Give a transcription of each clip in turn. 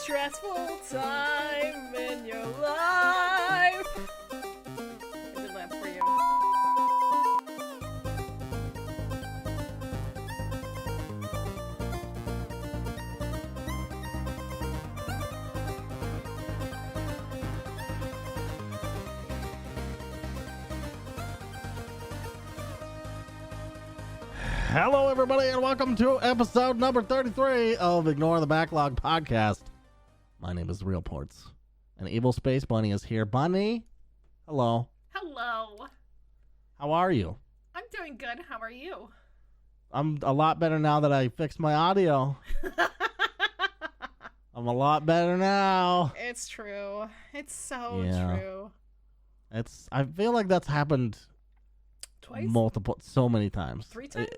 stressful time in your life. I did that for you. Hello, everybody, and welcome to episode number 33 of Ignore the Backlog podcast. My name is Real Portz, and Evil Space Bunny is here. Bunny, hello. Hello. How are you? I'm doing good. How are you? I'm a lot better now that I fixed my audio. I'm a lot better now. It's true. It's so Yeah. true. I feel like that's happened Twice? so many times. 3 times?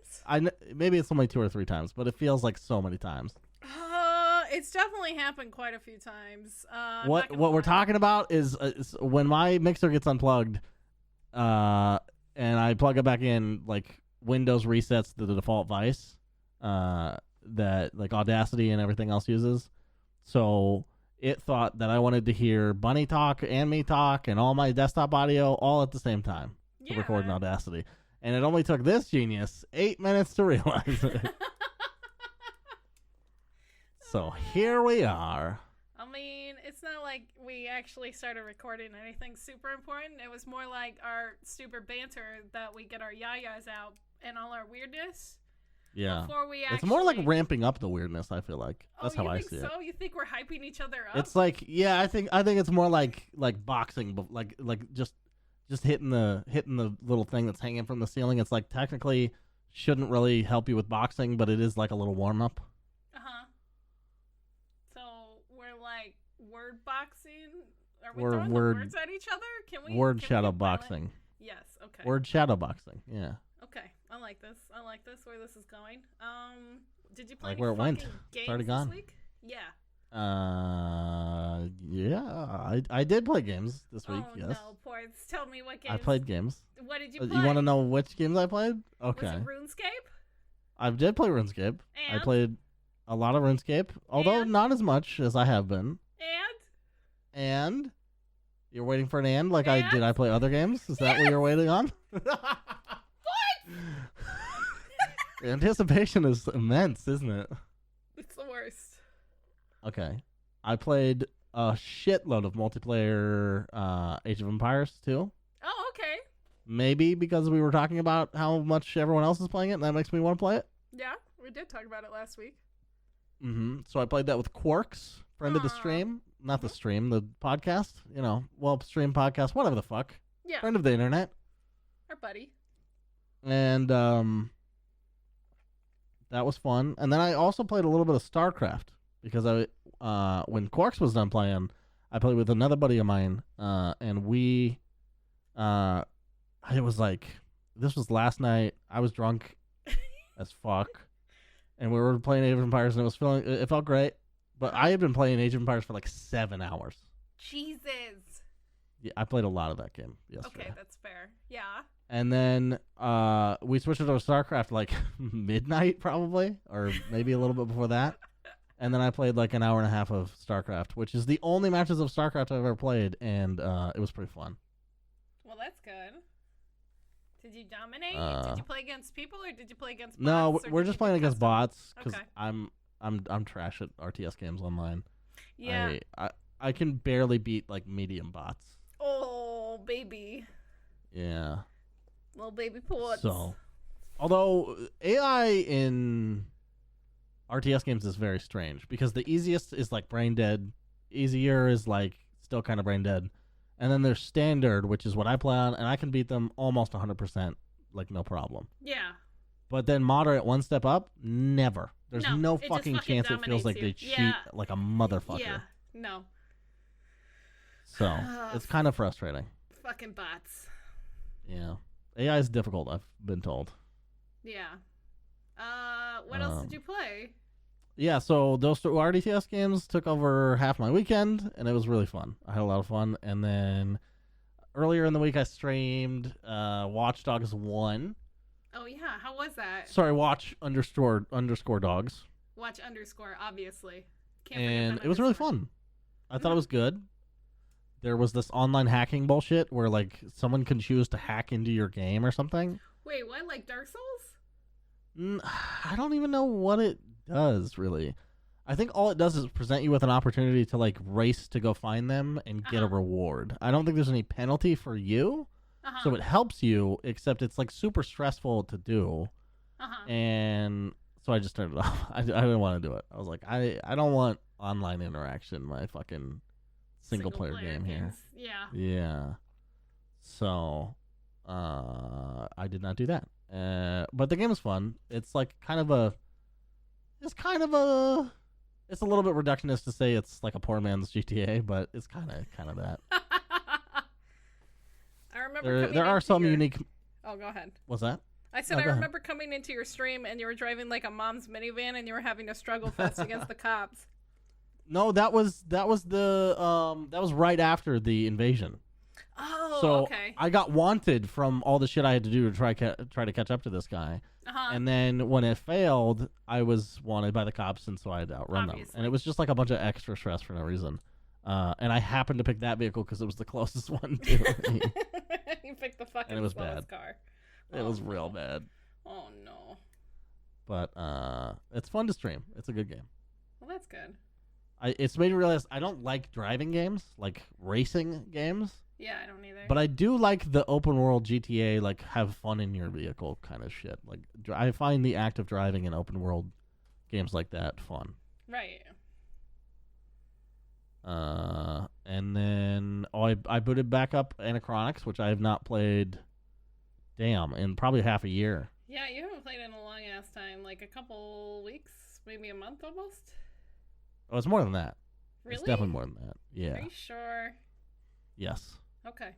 Maybe it's only 2 or 3 times, but it feels like so many times. It's definitely happened quite a few times. What we're talking about is when my mixer gets unplugged, and I plug it back in, like Windows resets the default Vice that like Audacity and everything else uses. So it thought that I wanted to hear Bunny talk and me talk and all my desktop audio all at the same time to record in Audacity. And it only took this genius 8 minutes to realize it. So here we are. I mean, it's not like we actually started recording anything super important. It was more like our stupid banter that we get our yayas out and all our weirdness. Yeah. Before we actually... It's more like ramping up the weirdness, I feel like. That's how I see it. You think we're hyping each other up? It's like, yeah, I think it's more like boxing, but like just hitting the little thing that's hanging from the ceiling. It's like technically shouldn't really help you with boxing, but it is like a little warm up. So we're like word boxing. Are we throwing the words at each other? Can we shadow boxing? Yes. Okay. Word shadow boxing. Yeah. Okay. I like this. Where this is going. Did you play like where it went? Games already gone. this week? Yeah. Yeah. I did play games this week. Yes. No, Portz. Tell me what games. I played games. What did you play? You want to know which games I played? Okay. Was it RuneScape? I did play RuneScape. And? I played a lot of RuneScape, although not as much as I have been. And? You're waiting for an and? Like did I play other games? Is that what you're waiting on? What? The anticipation is immense, isn't it? It's the worst. Okay. I played a shitload of multiplayer Age of Empires 2. Oh, okay. Maybe because we were talking about how much everyone else is playing it, and that makes me want to play it. Yeah, we did talk about it last week. Mm-hmm. So I played that with Quarks, friend of the stream. Not the stream, the podcast. Stream podcast, whatever the fuck. Yeah. Friend of the internet. Our buddy. And that was fun. And then I also played a little bit of StarCraft because when Quarks was done playing, I played with another buddy of mine, and we, it was like, this was last night. I was drunk as fuck, and we were playing Age of Empires, and it felt great. But I had been playing Age of Empires for like 7 hours. Jesus. Yeah, I played a lot of that game yesterday. Okay, that's fair. Yeah. And then we switched it to StarCraft like midnight probably, or maybe a little bit before that. And then I played like an hour and a half of StarCraft, which is the only matches of StarCraft I've ever played, and it was pretty fun. Well, that's good. Did you dominate? Did you play against people, or did you play against bots? No, we're just playing against bots because Okay. I'm trash at RTS games online. Yeah. I can barely beat like medium bots. Oh, baby. Yeah. Little baby Portz. So, although AI in RTS games is very strange because the easiest is like brain dead, easier is like still kind of brain dead, and then there's standard, which is what I play on, and I can beat them almost 100%, like no problem. Yeah. But then moderate one step up, never. There's no fucking chance it feels like you. they cheat like a motherfucker. Yeah. No. So it's kind of frustrating. Fucking bots. Yeah. AI is difficult, I've been told. Yeah. What else did you play? Yeah, so those 2 RTS games took over half my weekend, and it was really fun. I had a lot of fun. And then earlier in the week, I streamed Watch Dogs 1. Oh, yeah. How was that? Sorry, Watch _dogs. Watch _, obviously. Can't and forget it was really fun. I thought it was good. There was this online hacking bullshit where like someone can choose to hack into your game or something. Wait, what? Like Dark Souls? I don't even know what it does really. I think all it does is present you with an opportunity to like race to go find them and get a reward. I don't think there's any penalty for you, so it helps you. Except it's like super stressful to do, and so I just turned it off. I didn't want to do it. I was like, I don't want online interaction in my fucking single player game games. here. Yeah. Yeah. So, I did not do that. But the game is fun. It's like it's a little bit reductionist to say it's like a poor man's GTA, but it's kind of that. I remember there are some unique. Oh, go ahead. What's that? I said I remember coming into your stream and you were driving like a mom's minivan and you were having to struggle fest against the cops. No, that was right after the invasion. Oh, so okay. I got wanted from all the shit I had to do to try to catch up to this guy. And then when it failed, I was wanted by the cops, and so I had to outrun them. And it was just like a bunch of extra stress for no reason. And I happened to pick that vehicle because it was the closest one to me. You picked the fucking and it was slowest bad. car. It was real bad. Oh no. But it's fun to stream. It's a good game. Well, that's good. It's made me realize I don't like driving games, like racing games. Yeah, I don't either. But I do like the open world GTA, like have fun in your vehicle kind of shit. Like I find the act of driving in open world games like that fun. Right. And then I booted back up Anachronics, which I have not played. In probably half a year. Yeah, you haven't played in a long ass time, like a couple weeks, maybe a month almost. Oh, it's more than that. Really? It's definitely more than that. Yeah. Are you sure? Yes. Okay.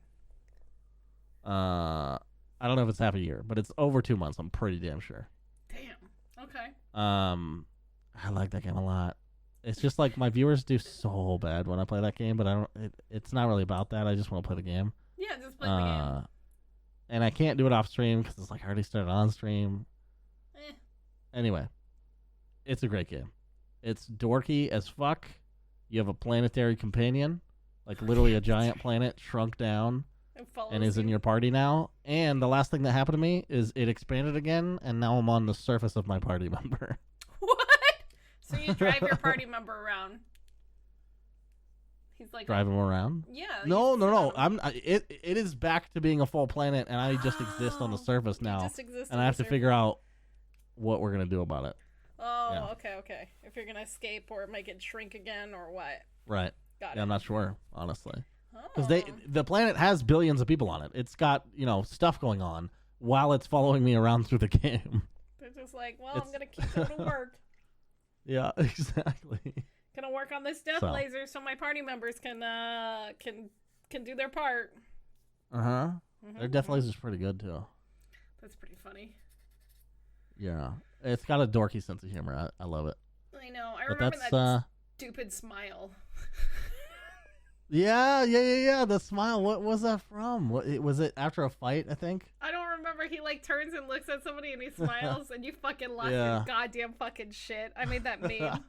I don't know if it's half a year, but it's over 2 months. I'm pretty damn sure. Damn. Okay. I like that game a lot. It's just like my viewers do so bad when I play that game, but I don't. It's not really about that. I just want to play the game. Yeah, just play the game. And I can't do it off stream because it's like I already started on stream. Anyway, it's a great game. It's dorky as fuck. You have a planetary companion, like literally a giant planet shrunk down and is in your party now. And the last thing that happened to me is it expanded again, and now I'm on the surface of my party member. What? So you drive your party member around? He's like drive him around? Yeah. No. It is back to being a full planet, and I just exist on the surface now. And I have to figure out what we're gonna do about it. Oh, yeah. Okay. If you're gonna escape or make it shrink again or what? Right. Got it. I'm not sure, honestly. Because the planet has billions of people on it. It's got stuff going on while it's following me around through the game. They're just like, well, I'm gonna keep going to work. Yeah, exactly. Gonna work on this death laser so my party members can do their part. Their death laser's pretty good too. That's pretty funny. Yeah, it's got a dorky sense of humor. I love it. I know. I remember that stupid smile. Yeah. The smile. What was that from? Was it after a fight? I think. I don't remember. He like turns and looks at somebody and he smiles, and you fucking lost your goddamn fucking shit. I made that meme.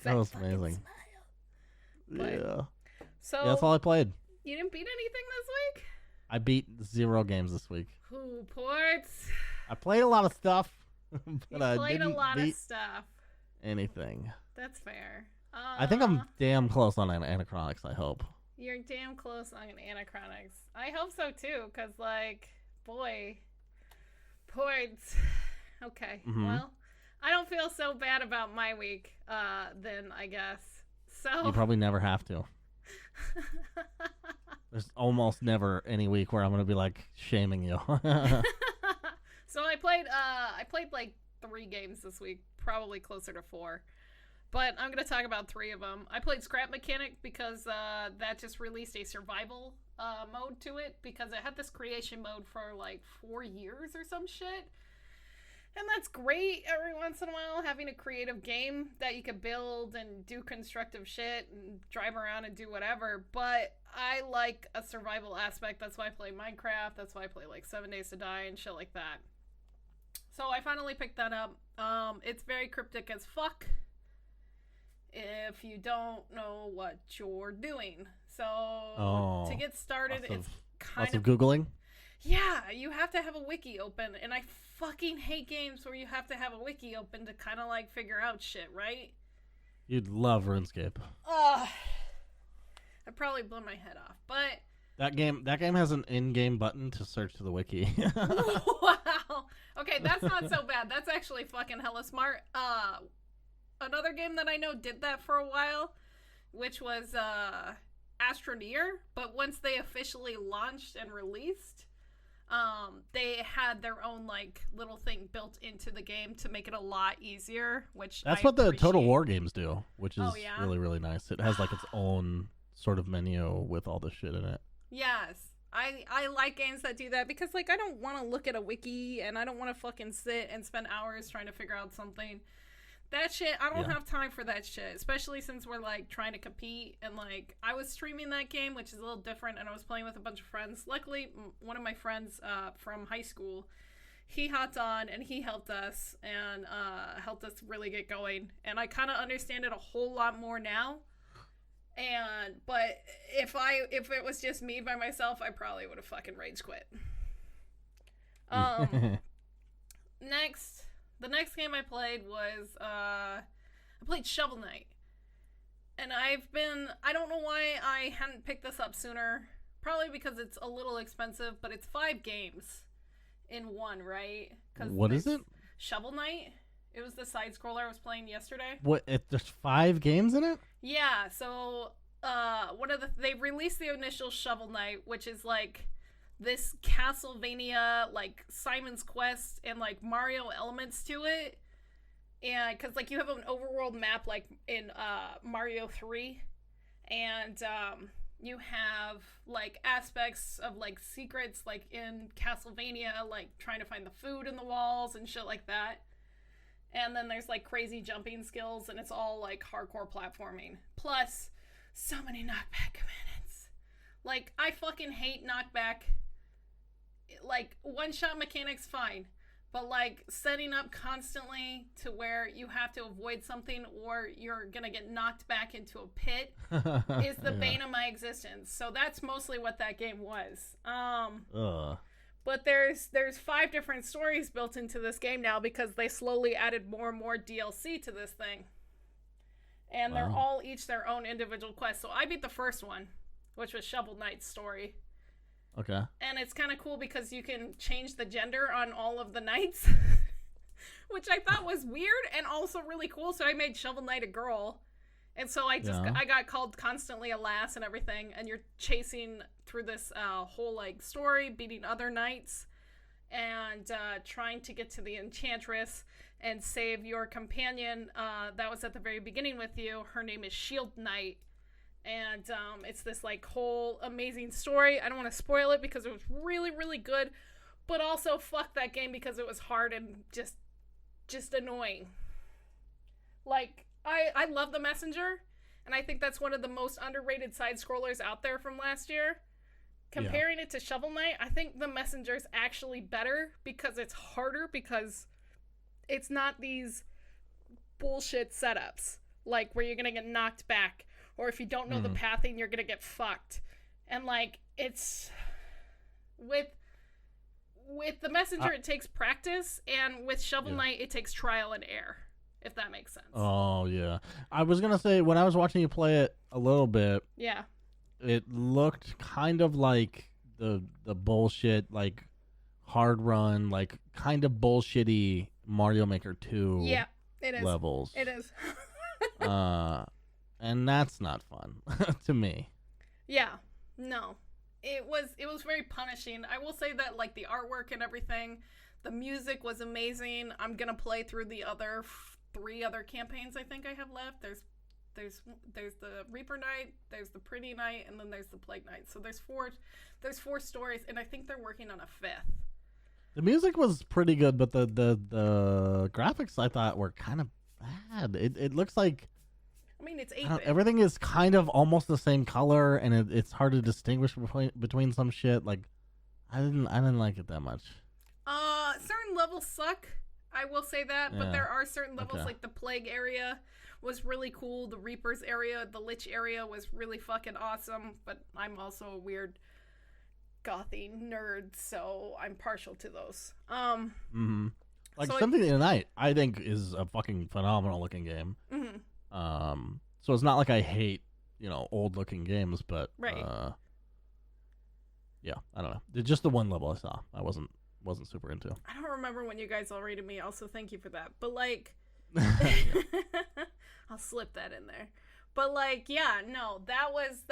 That was amazing. Yeah. So that's all I played. You didn't beat anything this week? I beat 0 games this week. Ooh, Portz. I played a lot of stuff, but I played a lot of stuff. Anything. That's fair. I think I'm damn close on Anachronics, I hope. You're damn close on Anachronics. I hope so too, because like, boy, Portz. Okay, well, I don't feel so bad about my week, then, I guess. So you probably never have to. There's almost never any week where I'm going to be, like, shaming you. So I played like 3 games this week, probably closer to 4. But I'm going to talk about 3 of them. I played Scrap Mechanic because that just released a survival mode to it, because it had this creation mode for, like, 4 years or some shit. And that's great every once in a while, having a creative game that you could build and do constructive shit and drive around and do whatever. But I like a survival aspect. That's why I play Minecraft. That's why I play like 7 Days to Die and shit like that. So I finally picked that up. It's very cryptic as fuck. if you don't know what you're doing. So to get started, it's lots of Googling. Yeah, you have to have a wiki open, and I fucking hate games where you have to have a wiki open to kind of like figure out shit, right? You'd love RuneScape. I'd probably blow my head off, but that game has an in-game button to search to the wiki. Wow. Okay, that's not so bad. That's actually fucking hella smart. Another game that I know did that for a while, which was Astroneer, but once they officially launched and released, they had their own like little thing built into the game to make it a lot easier, which that's what the Total War games do, which is really, really nice. It has like its own sort of menu with all the shit in it. Yes. I like games that do that because like I don't want to look at a wiki and I don't want to fucking sit and spend hours trying to figure out something. That shit, I don't have time for that shit, especially since we're, like, trying to compete, and, like, I was streaming that game, which is a little different, and I was playing with a bunch of friends. Luckily, one of my friends from high school, he hopped on, and he helped us, and helped us really get going, and I kind of understand it a whole lot more now, but if it was just me by myself, I probably would have fucking rage quit. The next game I played was, I played Shovel Knight. And I don't know why I hadn't picked this up sooner. Probably because it's a little expensive, but it's 5 games in one, right? What is it? Shovel Knight. It was the side-scroller I was playing yesterday. What, there's 5 games in it? Yeah, so, they released the initial Shovel Knight, which is like this Castlevania, like, Simon's Quest and, like, Mario elements to it. And, because, like, you have an overworld map, like, in, Mario 3. And, you have, like, aspects of, like, secrets, like, in Castlevania, like, trying to find the food in the walls and shit like that. And then there's, like, crazy jumping skills, and it's all, like, hardcore platforming. Plus, so many knockback minutes. Like, I fucking hate knockback. Like, one-shot mechanics, fine. But, like, setting up constantly to where you have to avoid something or you're gonna get knocked back into a pit is the bane of my existence. So that's mostly what that game was. But there's 5 different stories built into this game now because they slowly added more and more DLC to this thing. And they're all each their own individual quest. So I beat the first one, which was Shovel Knight's story. Okay. And it's kind of cool because you can change the gender on all of the knights, which I thought was weird and also really cool. So I made Shovel Knight a girl. And so I got called constantly a lass and everything. And you're chasing through this whole, like, story, beating other knights and trying to get to the Enchantress and save your companion that was at the very beginning with you. Her name is Shield Knight. And it's this, like, whole amazing story. I don't want to spoil it because it was really, really good. But also, fuck that game because it was hard and just annoying. Like, I love The Messenger. And I think that's one of the most underrated side-scrollers out there from last year. Comparing it to Shovel Knight, I think The Messenger is actually better because it's harder because it's not these bullshit setups. Like, where you're going to get knocked back. Or if you don't know the pathing, you're gonna get fucked. And, like, it's... With The Messenger, it takes practice. And with Shovel Knight, it takes trial and error. If that makes sense. Oh, yeah. I was gonna say, when I was watching you play it a little bit... Yeah. It looked kind of like the bullshit, like, hard run, like, kind of bullshitty Mario Maker 2 levels. It is. And that's not fun to me. Yeah, no, it was very punishing. I will say that, like, the artwork and everything, the music was amazing. I'm gonna play through the other 3 other campaigns I think I have left. There's the Reaper Knight, there's the Pretty Knight, and then there's the Plague Knight. So there's 4 stories, and I think they're working on a 5th. The music was pretty good, but the graphics I thought were kind of bad. It looks like. I mean, it's 8-bit. Everything is kind of almost the same color, and it's hard to distinguish between some shit. Like, I didn't like it that much. Certain levels suck. I will say that, but Yeah. there are certain levels, Okay. like the Plague area was really cool. The Reapers area, the Lich area was really fucking awesome, but I'm also a weird gothy nerd, so I'm partial to those. Mm-hmm. Like So Symphony of the Night, I think is a fucking phenomenal looking game. Mhm. So it's not like I hate, old looking games, but Right. yeah, I don't know. It's just the one level I saw, I wasn't super into. I don't remember when you guys all rated me. Also, thank you for that. But like, I'll slip that in there. But like, yeah, no, that was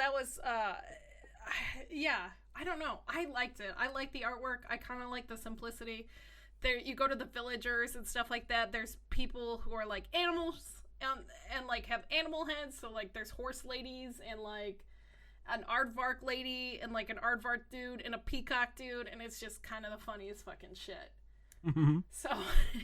yeah. I don't know. I liked it. I like the artwork. I kind of like the simplicity. There, you go to the villagers and stuff like that. There's people who are like animals and like have animal heads. So like, there's horse ladies and like an aardvark lady and like an aardvark dude and a peacock dude, and it's just kind of the funniest fucking shit. So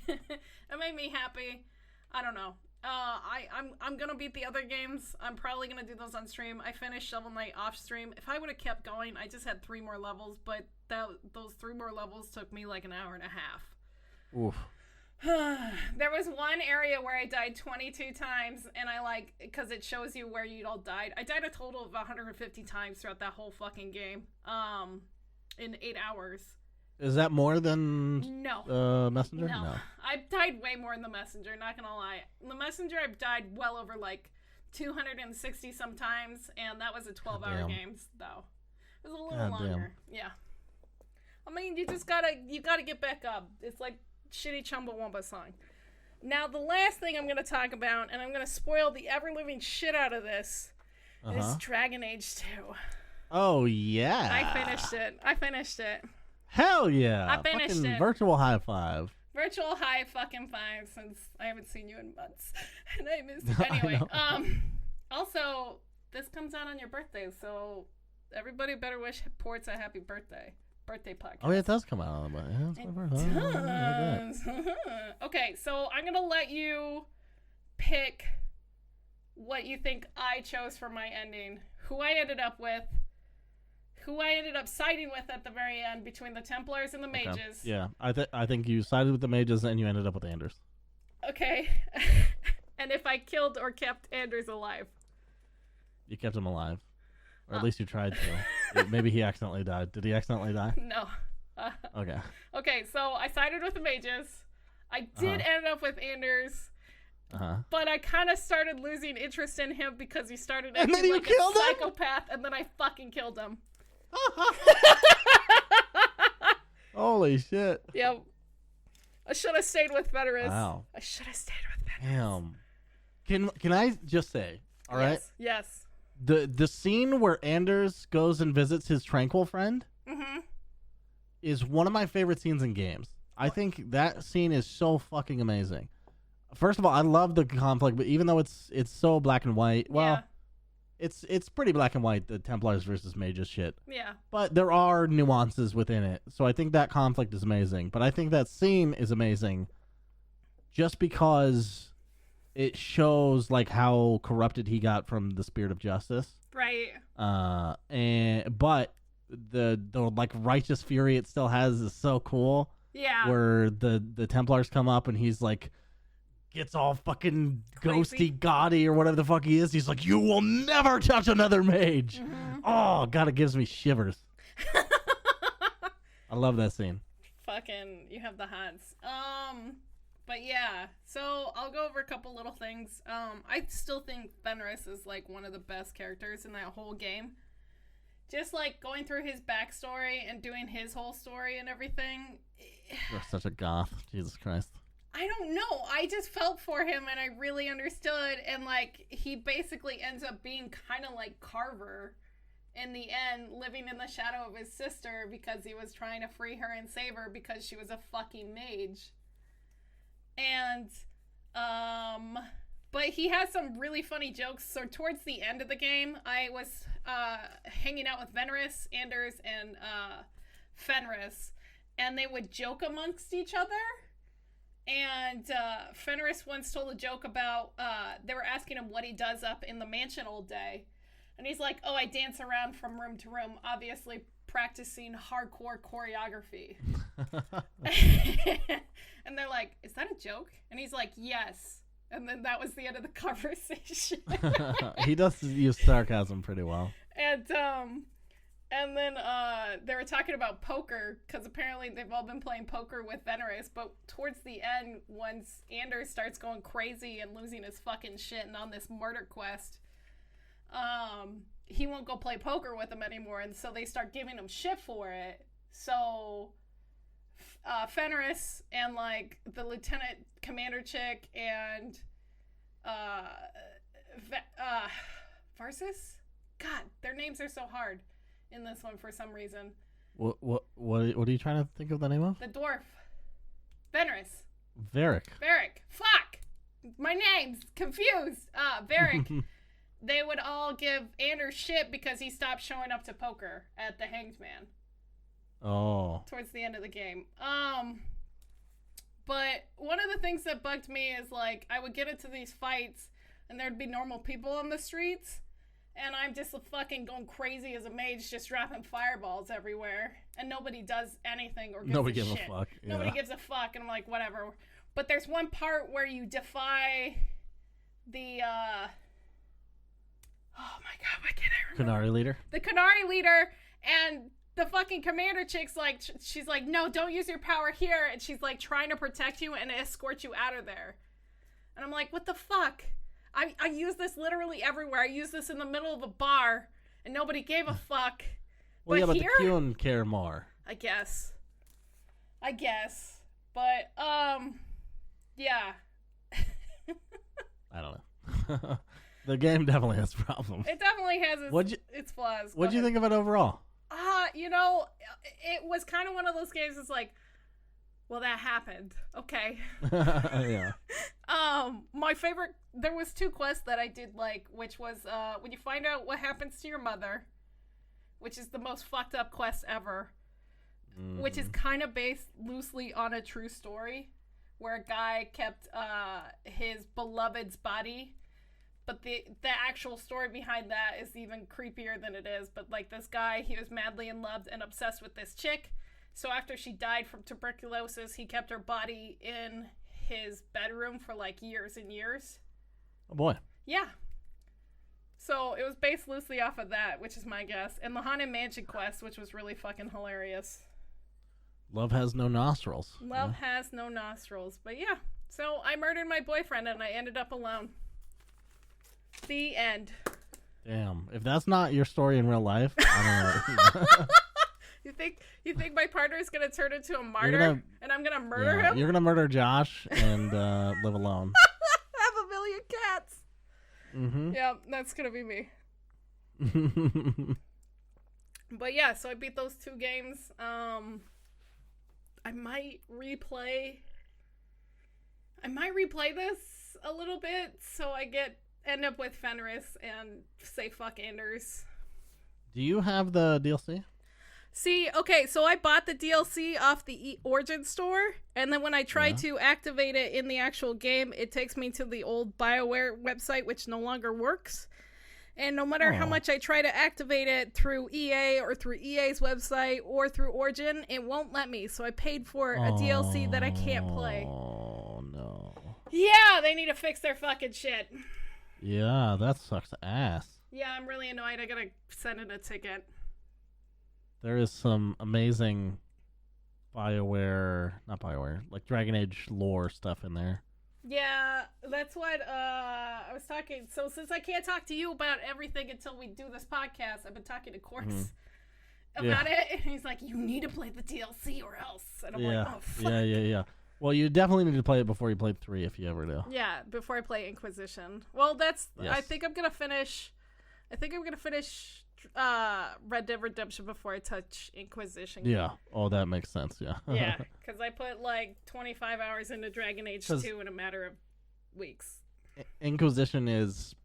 it made me happy. I don't know. I'm gonna beat the other games. I'm probably gonna do those on stream. I finished Shovel Knight off stream. If I would have kept going, I just had 3 more levels, but those 3 more levels took me like an hour and a half. Oof. There was one area where I died 22 times, and because it shows you where you all died. I died a total of 150 times throughout that whole fucking game. In 8 hours. Is that more than No. Messenger? No. No. I've died way more in the Messenger, not gonna lie. In the Messenger, I've died well over like 260 sometimes, and that was a 12-hour game, though. It was a little longer. Yeah. I mean, you gotta get back up. It's like shitty Chumbawamba song. Now, the last thing I'm gonna talk about, and I'm gonna spoil the ever-living shit out of this, is Dragon Age 2. Oh, yeah. I finished it. Hell yeah. I finished fucking it. Virtual high five. Virtual high fucking five, since I haven't seen you in months. And I miss you. Anyway, also, this comes out on your birthday, so everybody better wish Portz a happy birthday. Birthday podcast. Oh, yeah, it does come out on the yeah, It does. Okay, so I'm gonna let you pick what you think I chose for my ending. Who I ended up with. Who I ended up siding with at the very end between the Templars and the Mages. Okay. Yeah, I think you sided with the Mages and you ended up with Anders. Okay. And if I killed or kept Anders alive. You kept him alive. Or at least you tried to. Maybe he accidentally died. Did he accidentally die? No. Okay. Okay, so I sided with the Mages. I did end up with Anders. But I kind of started losing interest in him because he started acting like a psychopath, and then I fucking killed him. Holy shit. Yep. I should have stayed with Fenris. Wow. I should have stayed with Fenris. Damn. Can I just say, all right? Yes. The scene where Anders goes and visits his tranquil friend is one of my favorite scenes in games. I think that scene is so fucking amazing. First of all, I love the conflict, but even though it's so black and white, well, it's pretty black and white, the Templars versus Mages shit. Yeah. But there are nuances within it. So I think that conflict is amazing. But I think that scene is amazing just because it shows like how corrupted he got from the spirit of justice. Right. But the like righteous fury it still has is so cool. Yeah. Where the Templars come up and he's like gets all fucking Crazy. ghosty gaudy or whatever the fuck he is. He's like, you will never touch another mage. Oh god, it gives me shivers. I love that scene. Fucking, you have the hots. But yeah, so I'll go over a couple little things. I still think Fenris is like one of the best characters in that whole game. Just like going through his backstory and doing his whole story and everything. You're such a goth. Jesus Christ. I don't know. I just felt for him and I really understood. And like, he basically ends up being kind of like Carver in the end, living in the shadow of his sister because he was trying to free her and save her because she was a fucking mage. And, but he has some really funny jokes. So towards the end of the game, I was hanging out with Fenris, Anders, and Fenris, and they would joke amongst each other. And Fenris once told a joke about, they were asking him what he does up in the mansion all day. And he's like, oh, I dance around from room to room, obviously practicing hardcore choreography. And they're like, is that a joke? And he's like, yes. And then that was the end of the conversation. He does use sarcasm pretty well. And then they were talking about poker, because apparently they've all been playing poker with Venerus, but towards the end, once Anders starts going crazy and losing his fucking shit and on this murder quest, he won't go play poker with them anymore, and so they start giving him shit for it. So Fenris and like the lieutenant commander chick and Varsis? God, their names are so hard in this one for some reason. What are you trying to think of the name of? The dwarf. Fenris. Varric. Fuck! My name's confused. Varric. They would all give Anders shit because he stopped showing up to poker at the Hanged Man. Oh. Towards the end of the game. But one of the things that bugged me is, like, I would get into these fights and there'd be normal people on the streets, and I'm just fucking going crazy as a mage, just dropping fireballs everywhere, and nobody does anything or gives Nobody a gives shit. a fuck. Yeah. Nobody gives a fuck, and I'm like, whatever. But there's one part where you defy the, oh my god, why can't I remember? Qunari leader? The Qunari leader, and the fucking commander chick's like, she's like, no, don't use your power here, and she's like trying to protect you and escort you out of there. And I'm like, what the fuck? I use this literally everywhere. I use this in the middle of a bar, and nobody gave a fuck. Well, but yeah, here, but the Qun care more. I guess. But, yeah. I don't know. The game definitely has problems. It definitely has its flaws. What'd you think of it overall? You know, it was kind of one of those games that's like, well, that happened. Okay. Yeah. My favorite, there was 2 quests that I did like, which was, when you find out what happens to your mother, which is the most fucked up quest ever, which is kind of based loosely on a true story, where a guy kept, his beloved's body. But the actual story behind that is even creepier than it is. But, like, this guy, he was madly in love and obsessed with this chick. So after she died from tuberculosis, he kept her body in his bedroom for, like, years and years. Oh, boy. Yeah. So it was based loosely off of that, which is my guess. And the Haunted Mansion quest, which was really fucking hilarious. Love has no nostrils. Love has no nostrils. But, yeah. So I murdered my boyfriend, and I ended up alone. The end. Damn. If that's not your story in real life, I don't know. You think my partner is gonna turn into a martyr and I'm gonna murder him? You're gonna murder Josh and live alone. Have a million cats. Mm-hmm. Yeah, that's gonna be me. But yeah, so I beat those 2 games. I might replay this a little bit so I end up with Fenris and say fuck Anders. Do you have the DLC? See, okay, so I bought the DLC off the Origin store, and then when I tried to activate it in the actual game, it takes me to the old BioWare website, which no longer works. And no matter how much I try to activate it through EA or through EA's website or through Origin, it won't let me. So I paid for a DLC that I can't play. Oh, no. Yeah, they need to fix their fucking shit. Yeah, that sucks ass. Yeah, I'm really annoyed. I gotta send in a ticket. There is some amazing not BioWare, like Dragon Age lore stuff in there. Yeah, that's what I was talking. So since I can't talk to you about everything until we do this podcast, I've been talking to Quartz about it, and he's like, "You need to play the DLC or else." And I'm like, "Oh fuck." Yeah. Well, you definitely need to play it before you play 3, if you ever do. Yeah, before I play Inquisition. Well, Yes. I think I'm gonna finish Red Dead Redemption before I touch Inquisition. Yeah. Oh, that makes sense. Yeah. Yeah, because I put like 25 hours into Dragon Age 2 in a matter of weeks. Inquisition is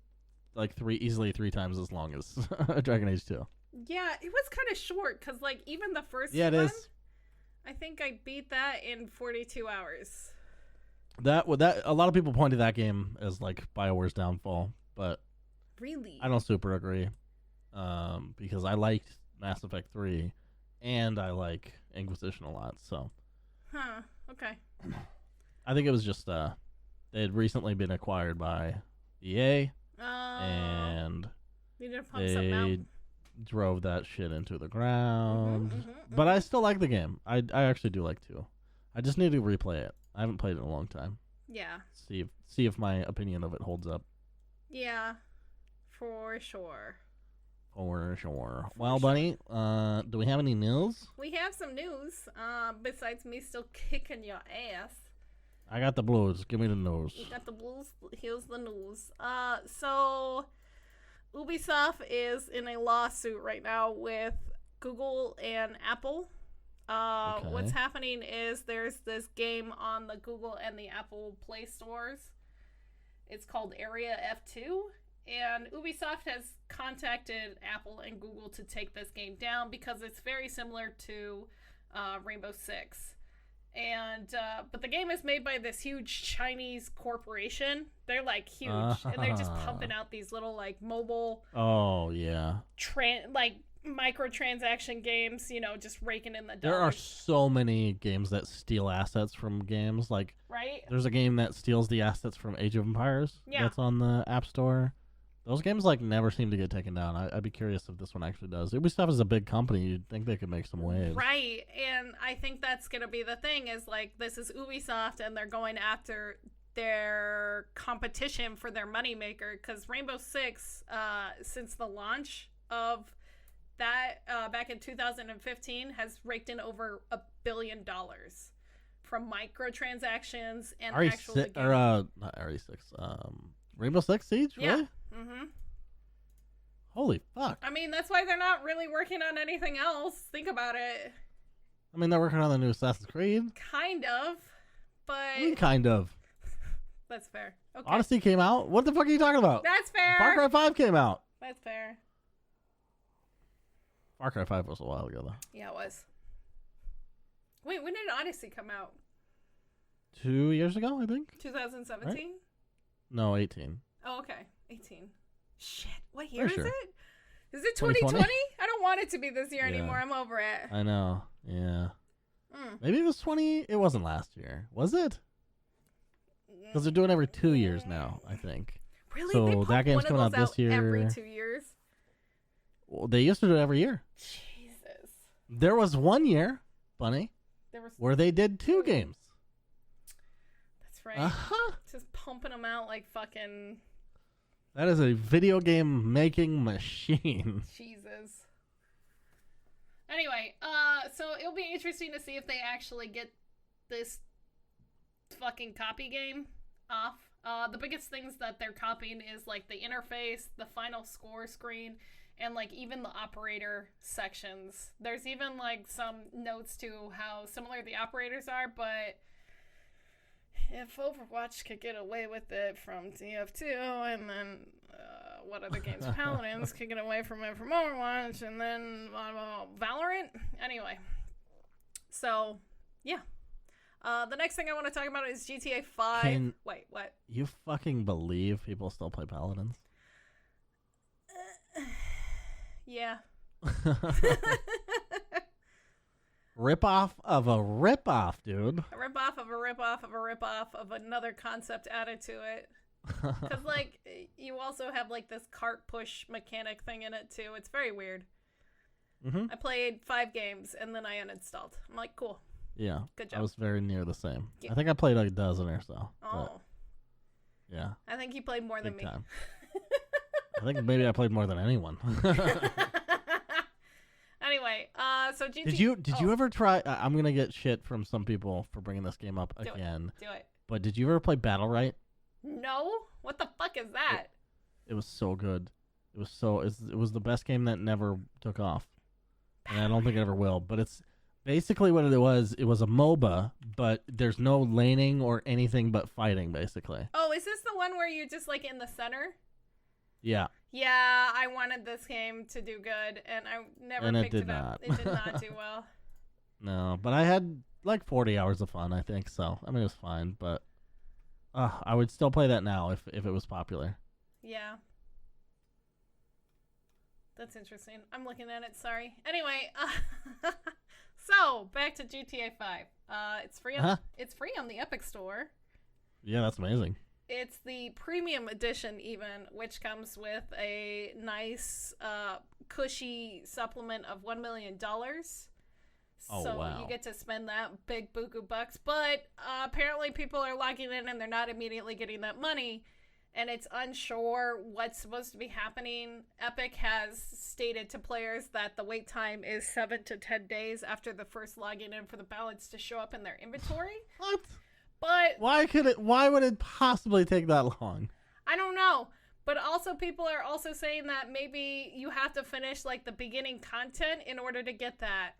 like easily 3 times as long as Dragon Age 2. Yeah, it was kind of short because like even the first it one, is. I think I beat that in 42 hours. That a lot of people point to that game as like BioWare's downfall, but really, I don't super agree. Because I liked Mass Effect 3, and I like Inquisition a lot. So. Huh. Okay. I think it was just they had recently been acquired by EA, and you need to pump something out. they drove that shit into the ground. Mm-hmm. But I still like the game. I actually do like 2. I just need to replay it. I haven't played it in a long time. Yeah. See if my opinion of it holds up. Yeah, for sure. For sure. Well, Bunny, do we have any news? We have some news. Besides me still kicking your ass. I got the blues. Give me the news. You got the blues. Here's the news. So Ubisoft is in a lawsuit right now with Google and Apple. Okay. What's happening is there's this game on the Google and the Apple Play stores. It's called Area F2. And Ubisoft has contacted Apple and Google to take this game down because it's very similar to Rainbow Six. And but the game is made by this huge Chinese corporation. They're like huge, and they're just pumping out these little like mobile. Oh yeah. Like microtransaction games, just raking in the dollars. There are so many games that steal assets from games. Like, right? There's a game that steals the assets from Age of Empires. Yeah. That's on the App Store. Those games like never seem to get taken down. I'd be curious if this one actually does. Ubisoft is a big company. You'd think they could make some waves. Right, and I think that's going to be the thing is like this is Ubisoft and they're going after their competition for their moneymaker because Rainbow Six, since the launch of that back in 2015, has raked in over $1 billion from microtransactions and actual game. Not RE6. Rainbow Six Siege? Really? Yeah. Mm-hmm. Holy fuck. I mean, that's why they're not really working on anything else. Think about it. I mean, they're working on the new Assassin's Creed. Kind of, but... I mean, kind of. That's fair. Okay. Odyssey came out? What the fuck are you talking about? That's fair. Far Cry 5 came out. That's fair. Far Cry 5 was a while ago, though. Yeah, it was. Wait, when did Odyssey come out? 2 years ago, I think? 2017? Right? No, 18. Oh, okay. 18. Shit. What year is sure. it? Is it 2020? I don't want it to be this year anymore. I'm over it. I know. Yeah. Maybe it was 20. It wasn't last year. Was it? Because they're doing every 2 years now, I think. Really? So they pump that game's one coming of out those this year. Every 2 years? Well, they used to do it every year. Jesus. There was 1 year, Bunny, where they did 2 games. That's right. Just pumping them out like fucking... That is a video game making machine. Jesus. Anyway, so it'll be interesting to see if they actually get this fucking copy game off. The biggest things that they're copying is like the interface, the final score screen, and like even the operator sections. There's even like some notes to how similar the operators are, but if Overwatch could get away with it from TF2, and then what other games? Paladins could get away from it from Overwatch, and then Valorant. Anyway, so yeah. The next thing I want to talk about is GTA 5. Wait, what? You fucking believe people still play Paladins? Yeah. Rip-off of a rip-off, dude. A rip-off of a rip-off of a rip-off of another concept added to it. Because, like, you also have, like, this cart push mechanic thing in it, too. It's very weird. Mm-hmm. I played 5 games, and then I uninstalled. I'm like, cool. Yeah. Good job. I was very near the same. Yeah. I think I played like a dozen or so. Oh. Yeah. I think you played more than me. Time. I think maybe I played more than anyone. Anyway, so GTA... Did you ever try... I'm going to get shit from some people for bringing this game up again. Do it. But did you ever play Battle Right? No? What the fuck is that? It was so good. It was the best game that never took off. And I don't think it ever will. But it's basically what it was a MOBA, but there's no laning or anything but fighting, basically. Oh, is this the one where you're just like in the center? Yeah. Yeah, I wanted this game to do good, and I never picked it up. It did not do well. No, but I had like 40 hours of fun, I think, so. I mean, it was fine, but I would still play that now if it was popular. Yeah. That's interesting. I'm looking at it. Sorry. Anyway, so back to GTA 5. It's free. It's free on the Epic Store. Yeah, that's amazing. It's the premium edition, even, which comes with a nice, cushy supplement of $1 million. Oh, so wow. you get to spend that big buku bucks. But apparently people are logging in and they're not immediately getting that money. And it's unsure what's supposed to be happening. Epic has stated to players that the wait time is 7 to 10 days after the first login in for the balance to show up in their inventory. What? But why would it possibly take that long? I don't know. But also people are also saying that maybe you have to finish like the beginning content in order to get that.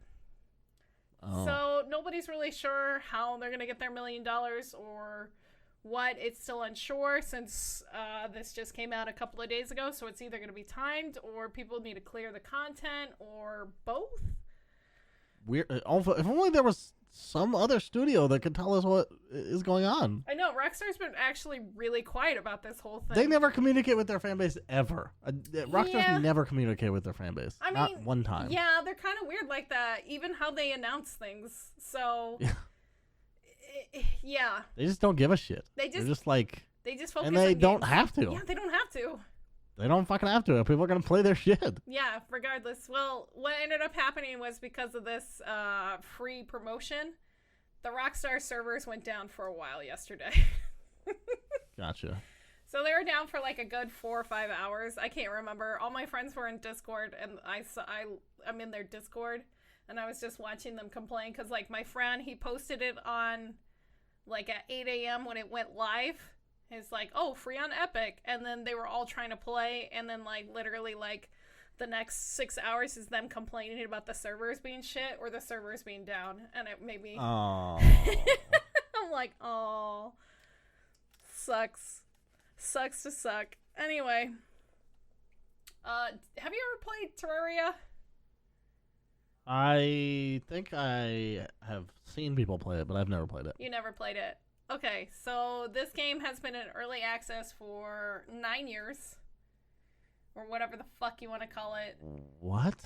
Oh. So nobody's really sure how they're going to get their $1 million or what. It's still unsure since this just came out a couple of days ago. So it's either going to be timed or people need to clear the content or both. Weird. If only there was some other studio that could tell us what is going on. I know Rockstar's been actually really quiet about this whole thing. They never communicate with their fan base ever. Rockstar never communicate with their fan base. I mean, not one time. Yeah, they're kind of weird like that. Even how they announce things. So, yeah. They just don't give a shit. They're just like, they just focus and they on don't games. have to. Yeah, they don't have to. They don't fucking have to. People are gonna play their shit. Yeah, regardless. Well, what ended up happening was because of this free promotion, the Rockstar servers went down for a while yesterday. Gotcha. So they were down for like a good 4 or 5 hours. I can't remember. All my friends were in Discord, and I'm in their Discord, and I was just watching them complain because like my friend, he posted it on like at 8 a.m. when it went live. It's like, oh, free on Epic. And then they were all trying to play. And then, like, literally, like, the next 6 hours is them complaining about the servers being shit or the servers being down. And it made me... Oh. I'm like, oh. Sucks. Sucks to suck. Anyway. Have you ever played Terraria? I think I have seen people play it, but I've never played it. You never played it. Okay, so this game has been in early access for 9 years. Or whatever the fuck you want to call it. What?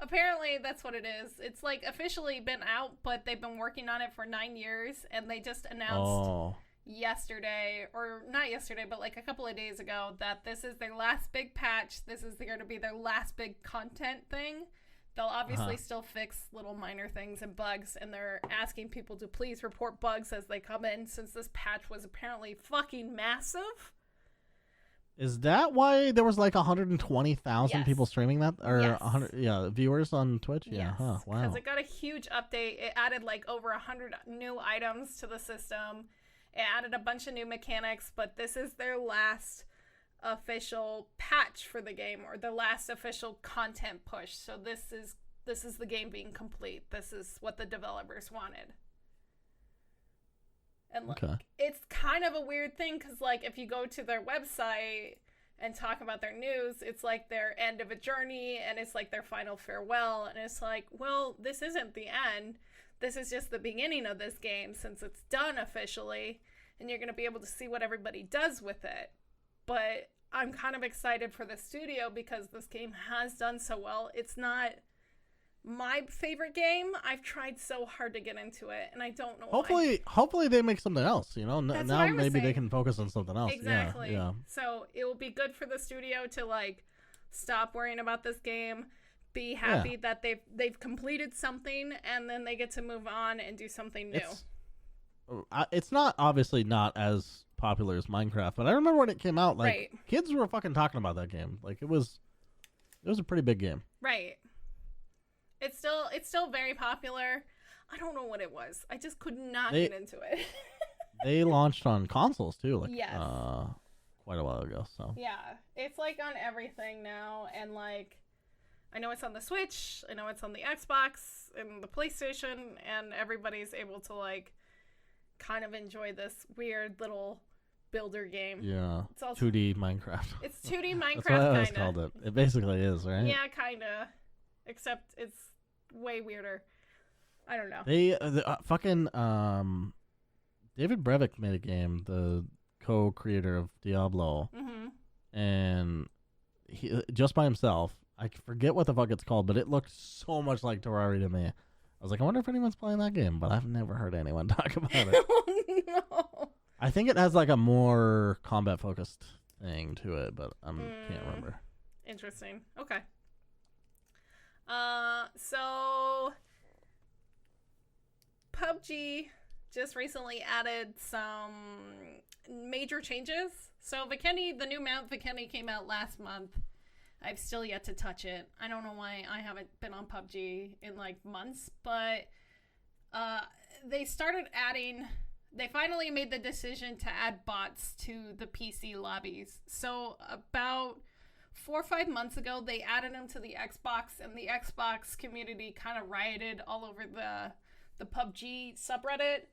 Apparently, that's what it is. It's like officially been out, but they've been working on it for 9 years. And they just announced yesterday, or not yesterday, but like a couple of days ago, that this is their last big patch. This is going to be their last big content thing. They'll obviously still fix little minor things and bugs, and they're asking people to please report bugs as they come in, since this patch was apparently fucking massive. Is that why there was like 120,000 people streaming that? Or 100 viewers on Twitch? Yes. Yeah, huh, wow. Because it got a huge update. It added like over 100 new items to the system. It added a bunch of new mechanics, but this is their last official patch for the game, or the last official content push. So this is the game being complete. This is what the developers wanted. And like, it's kind of a weird thing because like if you go to their website and talk about their news, it's like their end of a journey and it's like their final farewell, and it's like, well, this isn't the end. This is just the beginning of this game since it's done officially, and you're going to be able to see what everybody does with it. But I'm kind of excited for the studio because this game has done so well. It's not my favorite game. I've tried so hard to get into it, and I don't know why. Hopefully they make something else, you know? Now maybe they can focus on something else. Exactly. Yeah. So it will be good for the studio to, like, stop worrying about this game, be happy that they've completed something, and then they get to move on and do something new. It's not obviously not as popular as Minecraft, but I remember when it came out, like kids were fucking talking about that game. Like it was a pretty big game. Right. It's still very popular. I don't know what it was. I just could not get into it. They launched on consoles too, like quite a while ago. So yeah, it's like on everything now, and like I know it's on the Switch, I know it's on the Xbox and the PlayStation, and everybody's able to like kind of enjoy this weird little builder game. Yeah, it's also 2D Minecraft. It's 2D Minecraft. That's what I always called it. It basically is, right? Yeah, kinda. Except it's way weirder. I don't know. They fucking David Brevik made a game, the co-creator of Diablo, and just by himself. I forget what the fuck it's called, but it looked so much like Terraria to me. I was like, I wonder if anyone's playing that game, but I've never heard anyone talk about it. Oh, no. I think it has like a more combat focused thing to it, but I can't remember. Interesting. Okay. So PUBG just recently added some major changes. So Vikendi, the new mount Vikendi came out last month. I've still yet to touch it. I don't know why I haven't been on PUBG in like months, but they finally made the decision to add bots to the PC lobbies. So about 4 or 5 months ago, they added them to the Xbox, and the Xbox community kind of rioted all over the PUBG subreddit.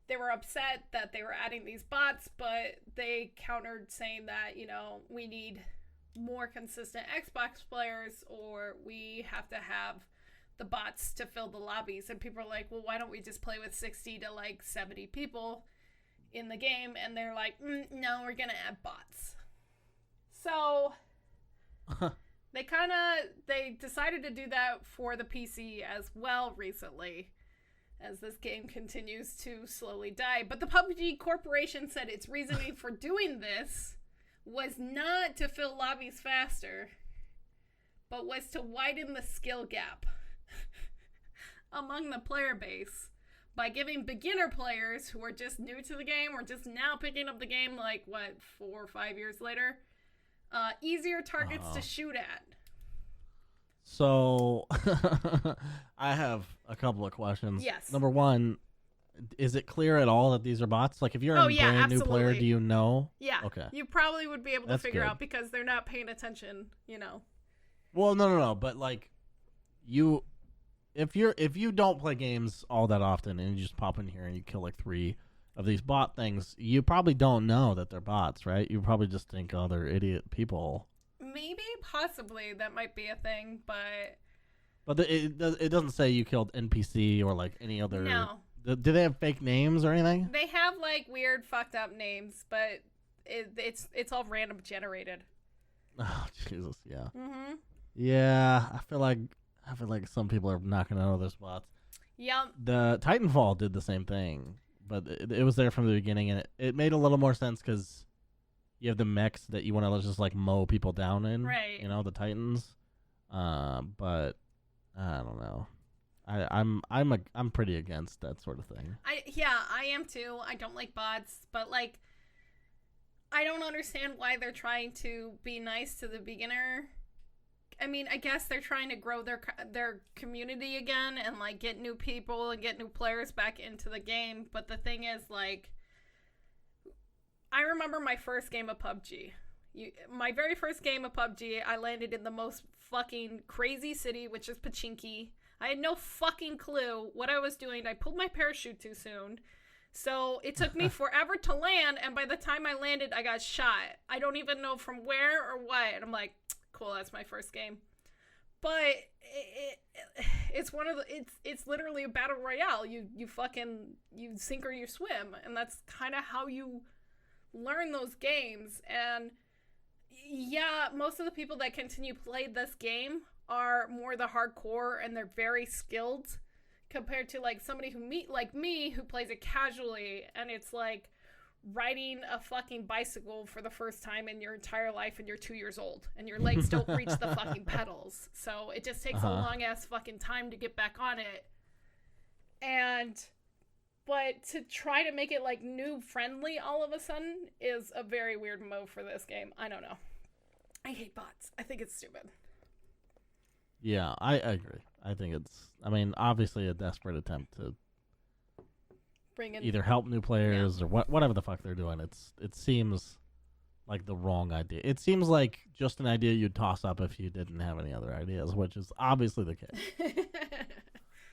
They were upset that they were adding these bots, but they countered saying that, we need more consistent Xbox players, or we have to have the bots to fill the lobbies. And people are like, well, why don't we just play with 60 to like 70 people in the game? And they're like, no, we're gonna add bots. So they decided to do that for the PC as well recently, as this game continues to slowly die. But the PUBG Corporation said its reasoning for doing this was not to fill lobbies faster, but was to widen the skill gap among the player base by giving beginner players who are just new to the game or just now picking up the game, 4 or 5 years later, easier targets to shoot at. So I have a couple of questions. Yes. Number one, is it clear at all that these are bots? Like, if you're a brand new player, do you know? Yeah. Okay. You probably would be able to figure good. out because they're not paying attention, Well, no. But like, if you don't play games all that often and you just pop in here and you kill like 3 of these bot things, you probably don't know that they're bots, right? You probably just think, oh, they're idiot people. Maybe, possibly, that might be a thing, but it doesn't say you killed NPC or like any other. No. Do they have fake names or anything? They have like weird, fucked up names, but it's all random generated. Oh Jesus, yeah. Mhm. Yeah, I feel like some people are not gonna know there's bots. Yep. The Titanfall did the same thing, but it was there from the beginning, and it made a little more sense because you have the mechs that you want to just like mow people down in, right? The Titans. But I don't know. I'm pretty against that sort of thing. I am too. I don't like bots, but like, I don't understand why they're trying to be nice to the beginner. I mean, I guess they're trying to grow their community again and like get new people and get new players back into the game. But the thing is, like, I remember my first game of PUBG. My very first game of PUBG, I landed in the most fucking crazy city, which is Pachinki. I had no fucking clue what I was doing. I pulled my parachute too soon. So it took me forever to land, and by the time I landed, I got shot. I don't even know from where or what. And I'm like, cool, that's my first game. But it's one of the it's literally a battle royale. You sink or you swim, and that's kind of how you learn those games. And yeah, most of the people that continue play this game are more the hardcore, and they're very skilled compared to like somebody like me who plays it casually, and it's like riding a fucking bicycle for the first time in your entire life, and you're 2 years old and your legs don't reach the fucking pedals, so it just takes a long ass fucking time to get back on it. But to try to make it like new friendly all of a sudden is a very weird move for this game. I don't know. I hate bots. I think it's stupid. Yeah, I agree. I think it's, obviously a desperate attempt to bring in either help new players or whatever the fuck they're doing. It seems like the wrong idea. It seems like just an idea you'd toss up if you didn't have any other ideas, which is obviously the case.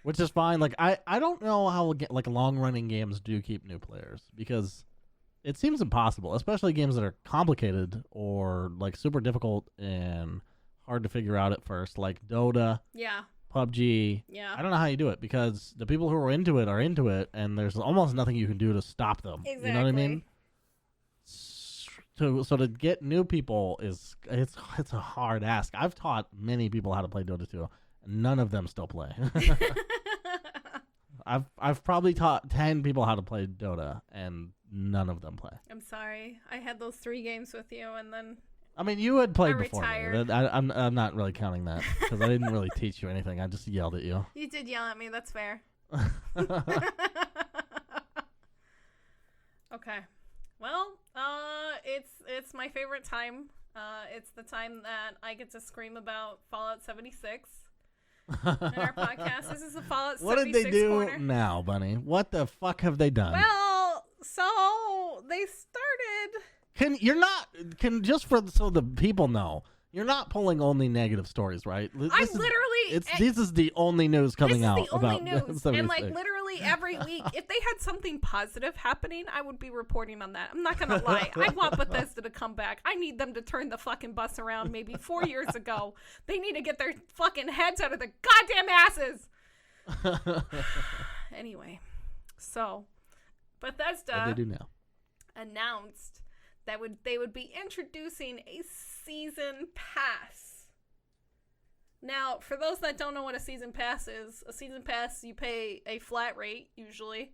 Which is fine. Like, I don't know how like long-running games do keep new players, because it seems impossible, especially games that are complicated or like super difficult and hard to figure out at first, like Dota, PUBG. Yeah. I don't know how you do it, because the people who are into it, and there's almost nothing you can do to stop them. Exactly. You know what I mean? to get new people it's a hard ask. I've taught many people how to play Dota 2, and none of them still play. I've probably taught 10 people how to play Dota, and none of them play. I'm sorry. I had those 3 games with you, and then I mean, you had played I before retired. me. I'm not really counting that because I didn't really teach you anything. I just yelled at you. You did yell at me. That's fair. Okay. Well, it's my favorite time. It's the time that I get to scream about Fallout 76 in our podcast. This is a Fallout 76 What did they do corner. now, Bunny? What the fuck have they done? Well, so they started. So the people know, you're not pulling only negative stories, right? This is the only news coming out about news. 76. And like literally every week, if they had something positive happening, I would be reporting on that. I'm not gonna lie. I want Bethesda to come back. I need them to turn the fucking bus around. Maybe 4 years ago, they need to get their fucking heads out of their goddamn asses. Anyway, so Bethesda What do they do now? announced that they would be introducing a season pass. Now, for those that don't know what a season pass is, you pay a flat rate usually,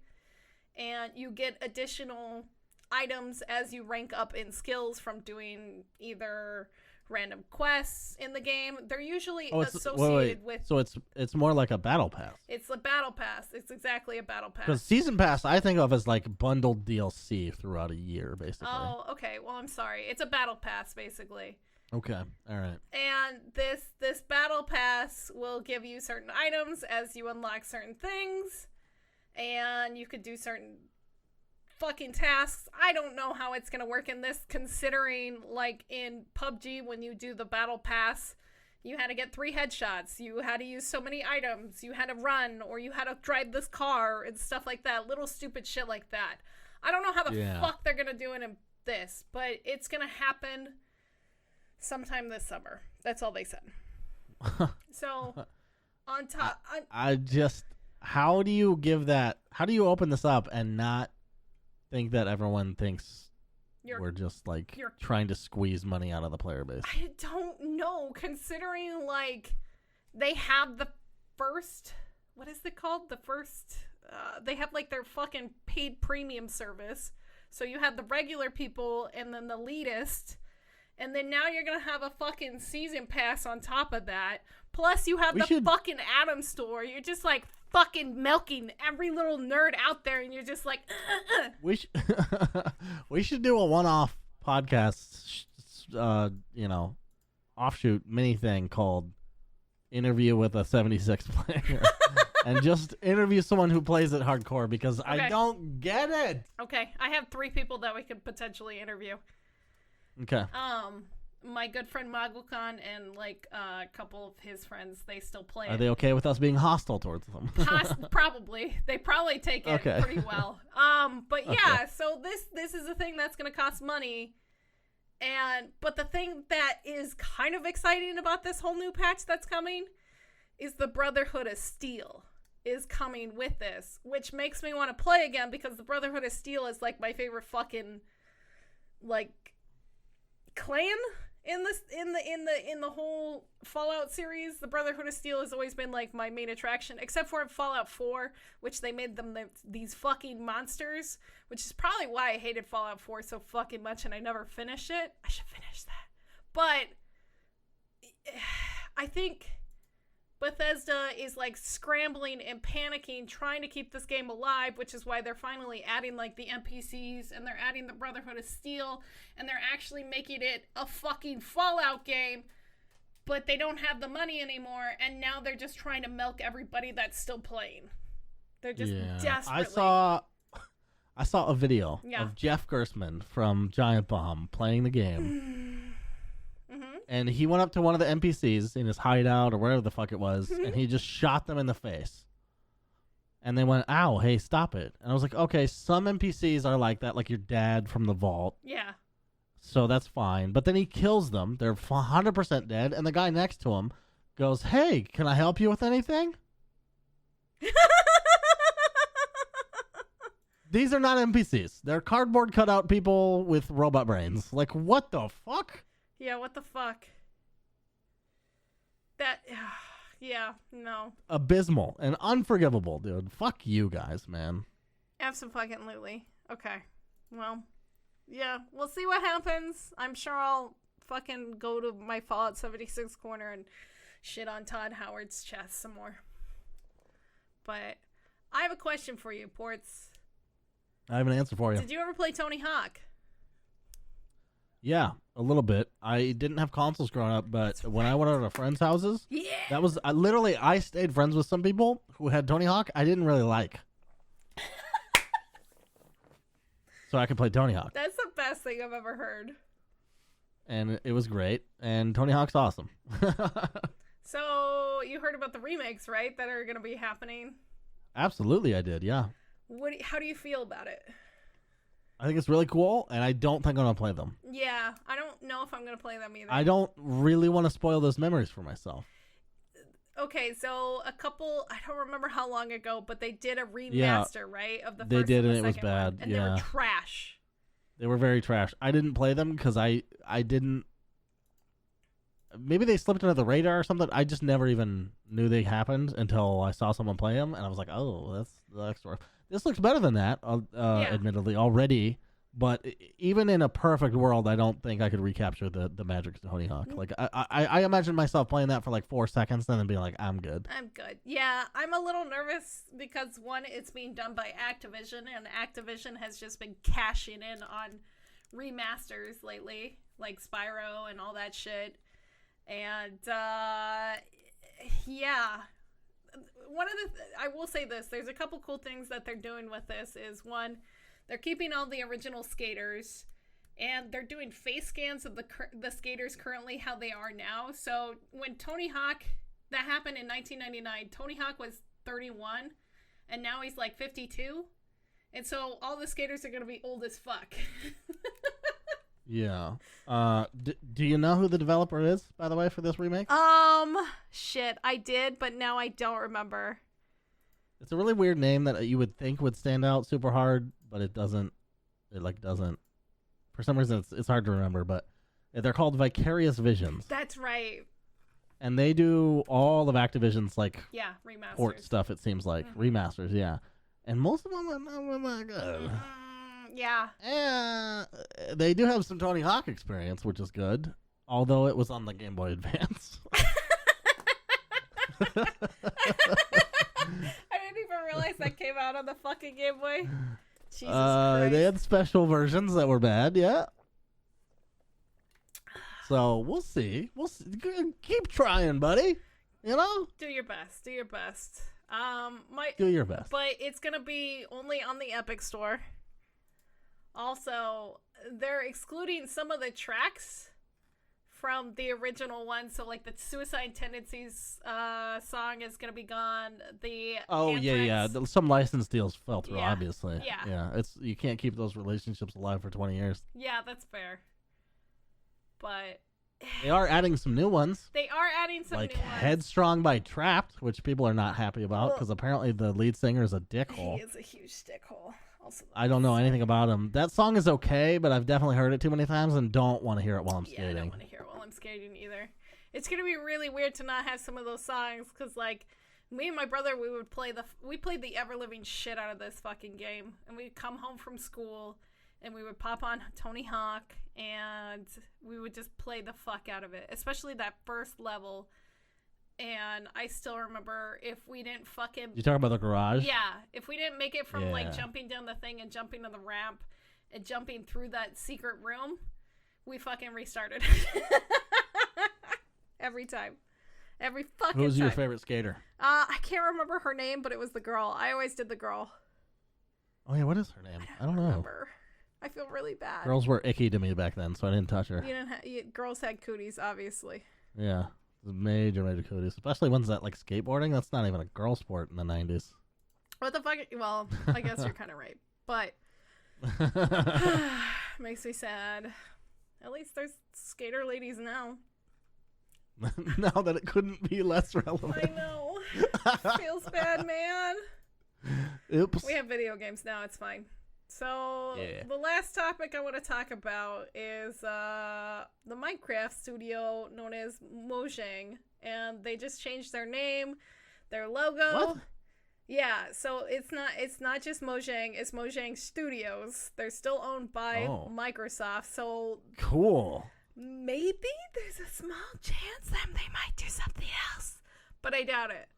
and you get additional items as you rank up in skills from doing either random quests in the game. They're usually associated with. So it's more like a battle pass. It's a battle pass. It's exactly a battle pass. Because season pass, I think of as like bundled DLC throughout a year, basically. Oh, okay. Well, I'm sorry. It's a battle pass, basically. Okay. All right. And this battle pass will give you certain items as you unlock certain things, and you could do certain fucking tasks. I don't know how it's gonna work in this, considering like in PUBG when you do the battle pass, you had to get 3 headshots, you had to use so many items, you had to run, or you had to drive this car and stuff like that, little stupid shit like that. I don't know how the fuck they're gonna do it in this, but it's gonna happen sometime this summer. That's all they said. So on top, how do you open this up and not think that everyone thinks we're just like trying to squeeze money out of the player base? I don't know, considering like they have the first, what is it called? The first, they have like their fucking paid premium service. So you have the regular people and then the elitist. And then now you're going to have a fucking season pass on top of that. Plus you have fucking Atom store. You're just like fucking milking every little nerd out there. And you're just like, We should do a one-off podcast, offshoot mini thing called Interview with a 76 player. And just interview someone who plays it hardcore because I don't get it. Okay. I have 3 people that we could potentially interview. Okay. My good friend Magukan and like a couple of his friends, they still play. Are they okay with us being hostile towards them? Probably. They probably take it pretty well. But yeah, so this is a thing that's going to cost money. But the thing that is kind of exciting about this whole new patch that's coming is the Brotherhood of Steel is coming with this, which makes me want to play again because the Brotherhood of Steel is like my favorite fucking like clan in the whole Fallout series. The Brotherhood of Steel has always been like my main attraction, except for in Fallout 4, which they made them these fucking monsters, which is probably why I hated Fallout 4 so fucking much and I never finished it. I should finish that. But I think Bethesda is like scrambling and panicking trying to keep this game alive, which is why they're finally adding like the NPCs and they're adding the Brotherhood of Steel and they're actually making it a fucking Fallout game, but they don't have the money anymore and now they're just trying to milk everybody that's still playing. They're just desperately. I saw a video of Jeff Gersman from Giant Bomb playing the game. And he went up to one of the NPCs in his hideout or wherever the fuck it was, and he just shot them in the face. And they went, ow, hey, stop it. And I was like, okay, some NPCs are like that, like your dad from the vault. Yeah. So that's fine. But then he kills them. They're 100% dead. And the guy next to him goes, hey, can I help you with anything? These are not NPCs. They're cardboard cutout people with robot brains. Like, what the fuck? Yeah, what the fuck? That, yeah, no. Abysmal and unforgivable, dude. Fuck you guys, man. Absolutely. Okay. Well, yeah, we'll see what happens. I'm sure I'll fucking go to my Fallout 76 corner and shit on Todd Howard's chest some more. But I have a question for you, Portz. I have an answer for you. Did you ever play Tony Hawk? Yeah, a little bit. I didn't have consoles growing up, but when I went over to friends' houses, that was I stayed friends with some people who had Tony Hawk I didn't really like. So I could play Tony Hawk. That's the best thing I've ever heard. And it was great, and Tony Hawk's awesome. So you heard about the remakes, right, that are going to be happening? Absolutely, I did, yeah. How do you feel about it? I think it's really cool, and I don't think I'm going to play them. Yeah, I don't know if I'm going to play them either. I don't really want to spoil those memories for myself. Okay, so I don't remember how long ago, but they did a remaster, right, of the first they did, and it was bad, one, and they were trash. They were very trash. I didn't play them because I didn't... Maybe they slipped under the radar or something. I just never even knew they happened until I saw someone play them, and I was like, oh, that's the extra. This looks better than that, admittedly, already. But even in a perfect world, I don't think I could recapture the magic of Tony Hawk. Like, I imagine myself playing that for like 4 seconds, then being like, I'm good. I'm good. Yeah, I'm a little nervous because, one, it's being done by Activision, and Activision has just been cashing in on remasters lately, like Spyro and all that shit. And, yeah. I will say this, there's a couple cool things that they're doing with this is, one, they're keeping all the original skaters, and they're doing face scans of the skaters currently how they are now. So when Tony Hawk, that happened in 1999, Tony Hawk was 31, and now he's like 52. And so all the skaters are going to be old as fuck. Yeah. Do you know who the developer is, by the way, for this remake? Shit, I did, but now I don't remember. It's a really weird name that you would think would stand out super hard, but it doesn't. It doesn't. For some reason, it's hard to remember, but they're called Vicarious Visions. That's right. And they do all of Activision's remasters. port stuff. It seems like remasters, yeah. And most of them are not good. Yeah. And they do have some Tony Hawk experience, which is good. Although it was on the Game Boy Advance. I didn't even realize that came out on the fucking Game Boy. Jesus Christ. They had special versions that were bad, yeah. So we'll see. Keep trying, buddy. You know? Do your best. Do your best. Do your best. But it's gonna be only on the Epic Store. Also, they're excluding some of the tracks from the original one. So, like, the Suicide Tendencies song is going to be gone. Anthrax... Some license deals fell through, obviously. Yeah. You can't keep those relationships alive for 20 years. Yeah, that's fair. But... They are adding some new ones. They are adding some new ones. Like Headstrong by Trapped, which people are not happy about because apparently the lead singer is a dickhole. He is a huge dickhole. I don't know anything about him. That song is okay, but I've definitely heard it too many times and don't want to hear it while I'm skating. Yeah, I don't want to hear it while I'm skating either. It's going to be really weird to not have some of those songs because, like, me and my brother, we played the ever-living shit out of this fucking game. And we'd come home from school and we would pop on Tony Hawk and we would just play the fuck out of it, especially that first level. And I still remember if we didn't fucking... You talking about the garage? Yeah. If we didn't make it from, like, jumping down the thing and jumping on the ramp and jumping through that secret room, we fucking restarted. Every time. Every fucking time. Who's your favorite skater? I can't remember her name, but it was the girl. I always did the girl. Oh, yeah. What is her name? I don't know. Remember. I feel really bad. Girls were icky to me back then, so I didn't touch her. Girls had cooties, obviously. Yeah. Major cooties, especially ones that like skateboarding. That's not even a girl sport in the 90s. What the fuck? Well, I guess you're kind of right, but makes me sad. At least there's skater ladies now. Now that it couldn't be less relevant. I know. Feels bad, man. Oops. We have video games now. It's fine. So Yeah. the last topic I want to talk about is the Minecraft studio known as Mojang, and they just changed their name, their logo. What? Yeah, so it's not just Mojang, it's Mojang Studios. They're still owned by Microsoft, so Cool. maybe there's a small chance that they might do something else. But I doubt it.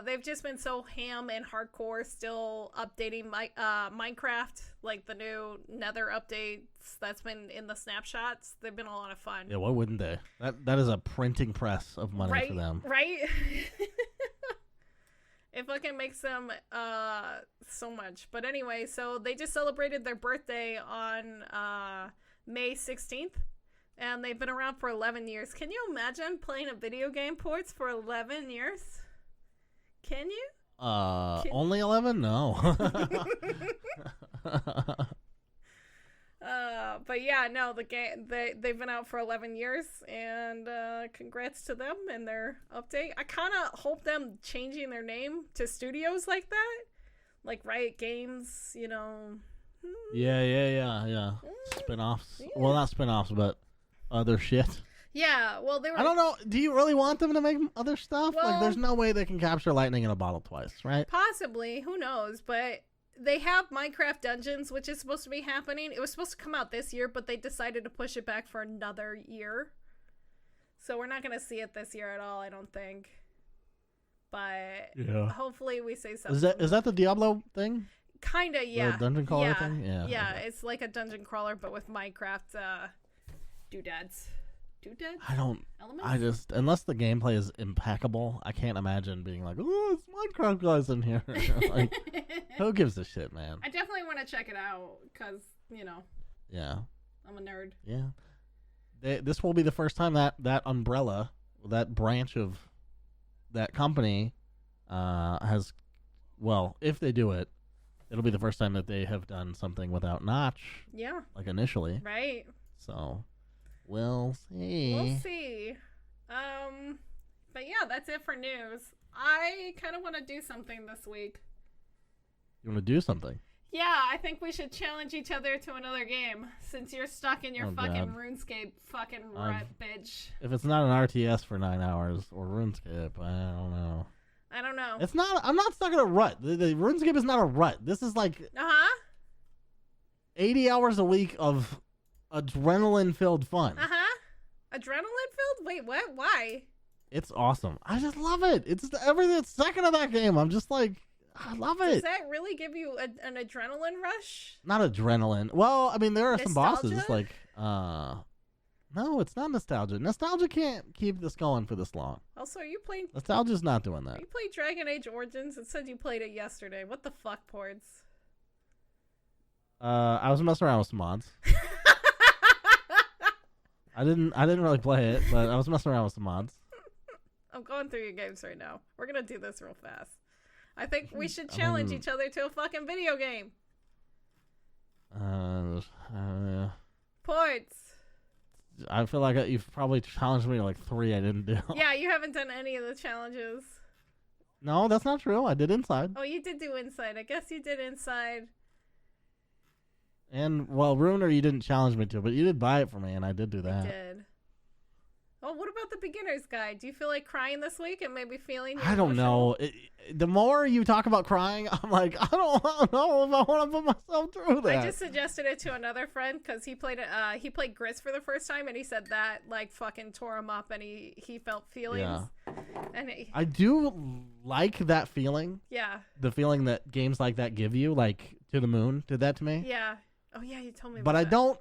They've just been so ham and hardcore still updating Minecraft, like the new Nether updates that's been in the snapshots. They've been a lot of fun. Yeah, why wouldn't they? That is a printing press of money for them. Right? It fucking makes them so much. But anyway, so they just celebrated their birthday on May 16th. And they've been around for 11 years. Can you imagine playing a video game, Portz, for 11 years? Can you? Only 11? No. But yeah, no, the game they've been out for 11 years, and congrats to them and their update. I kind of hope them changing their name to studios like that, like Riot Games, you know. Yeah. Spin-offs. Yeah. Well, not spin-offs, but other shit. Yeah, well, they were... I don't know. Do you really want them to make other stuff? Well, like, there's no way they can capture lightning in a bottle twice, right? Possibly. Who knows? But they have Minecraft Dungeons, which is supposed to be happening. It was supposed to come out this year, but they decided to push it back for another year. So we're not going to see it this year at all, I don't think. But hopefully we say something. Is that the Diablo thing? Kinda, yeah. The dungeon crawler thing? Yeah, okay. It's like a dungeon crawler, but with Minecraft doodads. Elements? Unless the gameplay is impeccable, I can't imagine being like, oh, it's Minecraft guys in here. Like, who gives a shit, man? I definitely want to check it out, because, you know. Yeah. I'm a nerd. Yeah. This will be the first time that umbrella, that branch of that company has, well, if they do it, it'll be the first time that they have done something without Notch. Yeah. Like initially. Right. So... We'll see. But yeah, that's it for news. I kind of want to do something this week. You want to do something? Yeah, I think we should challenge each other to another game, since you're stuck in your fucking Runescape fucking rut, bitch. If it's not an RTS for 9 hours or Runescape, I don't know. It's not. I'm not stuck in a rut. The Runescape is not a rut. This is like 80 hours a week of adrenaline-filled fun. Adrenaline-filled? Wait, what? Why? It's awesome. I just love it. It's every second of that game. I'm just like, I love it. Does that really give you an adrenaline rush? Not adrenaline. Well, I mean, there are some bosses like, no, it's not nostalgia. Nostalgia can't keep this going for this long. Also, are you playing... Nostalgia's not doing that. You played Dragon Age Origins? It said you played it yesterday. What the fuck, Portz? I was messing around with some mods. I didn't really play it, but I was messing around with some mods. I'm going through your games right now. We're gonna do this real fast. I think we should challenge each other to a fucking video game. Portz. I feel like you've probably challenged me to like 3 I didn't do. Yeah, you haven't done any of the challenges. No, that's not true. I did Inside. Oh, you did do Inside. I guess you did Inside. And, well, Ruiner you didn't challenge me to, but you did buy it for me, and I did do that. I did. Oh, what about the beginner's guide? Do you feel like crying this week and maybe feeling I don't know. The more you talk about crying, I'm like, I don't know if I want to put myself through that. I just suggested it to another friend because he played Grits for the first time, and he said that like fucking tore him up, and he felt feelings. Yeah. And I do like that feeling. Yeah. The feeling that games like that give you, like To the Moon did that to me. Yeah. Oh yeah, you told me. But about I that. don't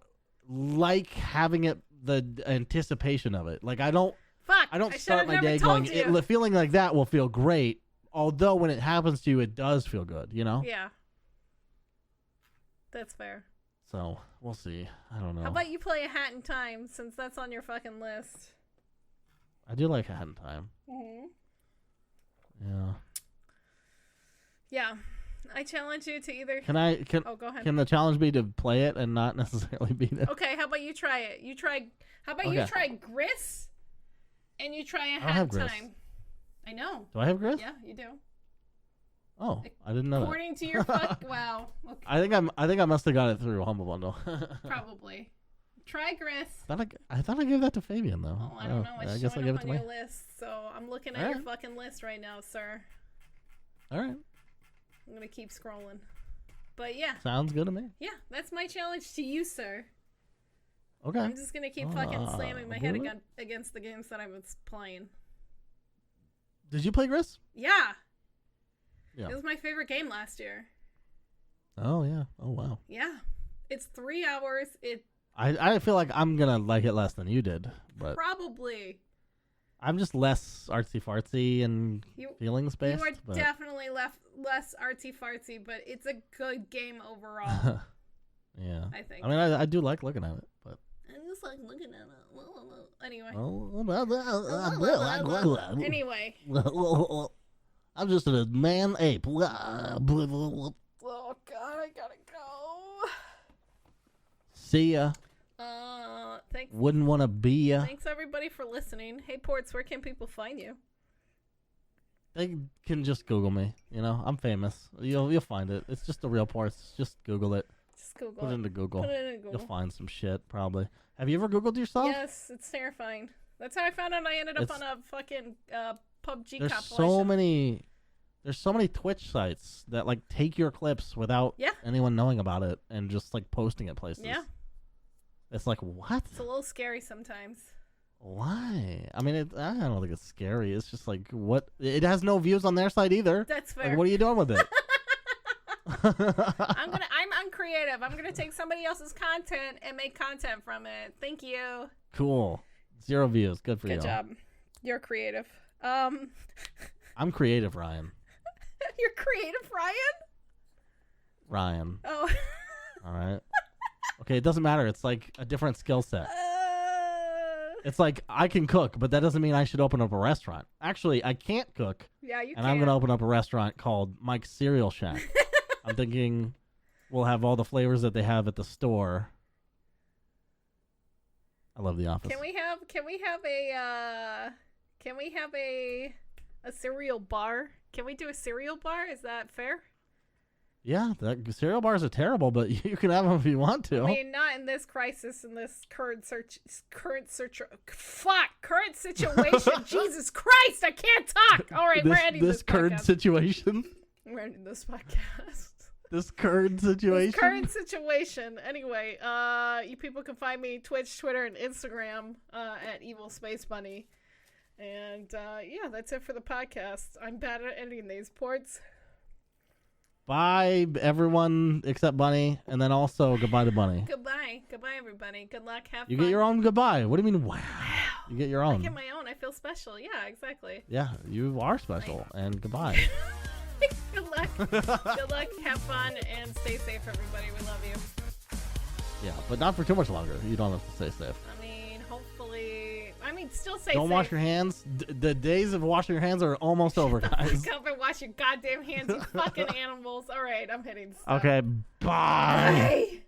like having it, the anticipation of it. Like I don't start my day going, the feeling like that will feel great. Although when it happens to you, it does feel good, you know? Yeah. That's fair. So, we'll see. I don't know. How about you play A Hat in Time, since that's on your fucking list? I do like Hat in Time. Mm-hmm. Yeah. Yeah. I challenge you to either... Oh, go ahead. Can the challenge be to play it and not necessarily beat it? Okay, how about you try it? You try Gris, and you try A Hat in Time. I know. Do I have Gris? Yeah, you do. Oh, I didn't know that. According to your wow. Okay. I think I must have got it through Humble Bundle. Probably. Try Gris. I thought I gave that to Fabian though. Oh, I don't know. It's I guess I showing gave up it on to your me. list, so I'm looking at your fucking list right now, sir. All right. I'm gonna keep scrolling. But yeah. Sounds good to me. Yeah, that's my challenge to you, sir. Okay. I'm just gonna keep fucking slamming my head against the games that I was playing. Did you play Gris? Yeah. Yeah. It was my favorite game last year. Oh yeah. Oh wow. Yeah. It's 3 hours. I feel like I'm gonna like it less than you did, but probably. I'm just less artsy fartsy and feelings based. You are definitely less artsy fartsy, but it's a good game overall. Yeah. I think. I mean, I do like looking at it, but. I just like looking at it. Anyway. Anyway. I'm just a man ape. Oh God, I gotta go. See ya. Thanks. Wouldn't want to be ya. Thanks everybody for listening. Hey Portz, where can people find you? They can just Google me. You know, I'm famous. You'll find it. It's just the real Portz. Just Google it. Just Google Put it into Google. Put it in Google. You'll find some shit probably. Have you ever Googled yourself? Yes, it's terrifying. That's how I found out I ended up on a fucking PUBG there's compilation. There's so many Twitch sites that like take your clips without anyone knowing about it and just like posting it places. Yeah. It's like, what? It's a little scary sometimes. Why? I mean, I don't think it's scary. It's just like, what? It has no views on their side either. That's fair. Like, what are you doing with it? I'm uncreative. I'm gonna take somebody else's content and make content from it. Thank you. Cool. 0 views. Good for you. Good job. You're creative. I'm creative, Ryan. You're creative, Ryan. Oh. All right. Okay, it doesn't matter. It's like a different skill set. It's like I can cook, but that doesn't mean I should open up a restaurant. Actually, I can't cook. Yeah, you can. And I'm going to open up a restaurant called Mike's Cereal Shack. I'm thinking we'll have all the flavors that they have at the store. I love The Office. Can we have a cereal bar? Can we do a cereal bar? Is that fair? Yeah, cereal bars are terrible, but you can have them if you want to. I mean, not in this crisis, in this current situation. Jesus Christ, I can't talk. All right, we're ending this current podcast. situation. We're ending this podcast. This current situation. This current situation. Anyway, you people can find me Twitch, Twitter, and Instagram at Evil Space Bunny. And yeah, that's it for the podcast. I'm bad at editing these ports. Bye, everyone except Bunny, and then also goodbye to Bunny. Goodbye, everybody. Good luck. Have fun. You get your own goodbye. What do you mean? Wow. You get your own. I get my own. I feel special. Yeah, exactly. Yeah, you are special. And goodbye. Good luck. Good luck. Have fun and stay safe, everybody. We love you. Yeah, but not for too much longer. You don't have to stay safe. I mean, hopefully. I mean, still stay safe. Don't wash your hands. The days of washing your hands are almost over, guys. Come and wash your goddamn hands, you fucking animals. All right, I'm hitting stop. Okay, bye. Bye.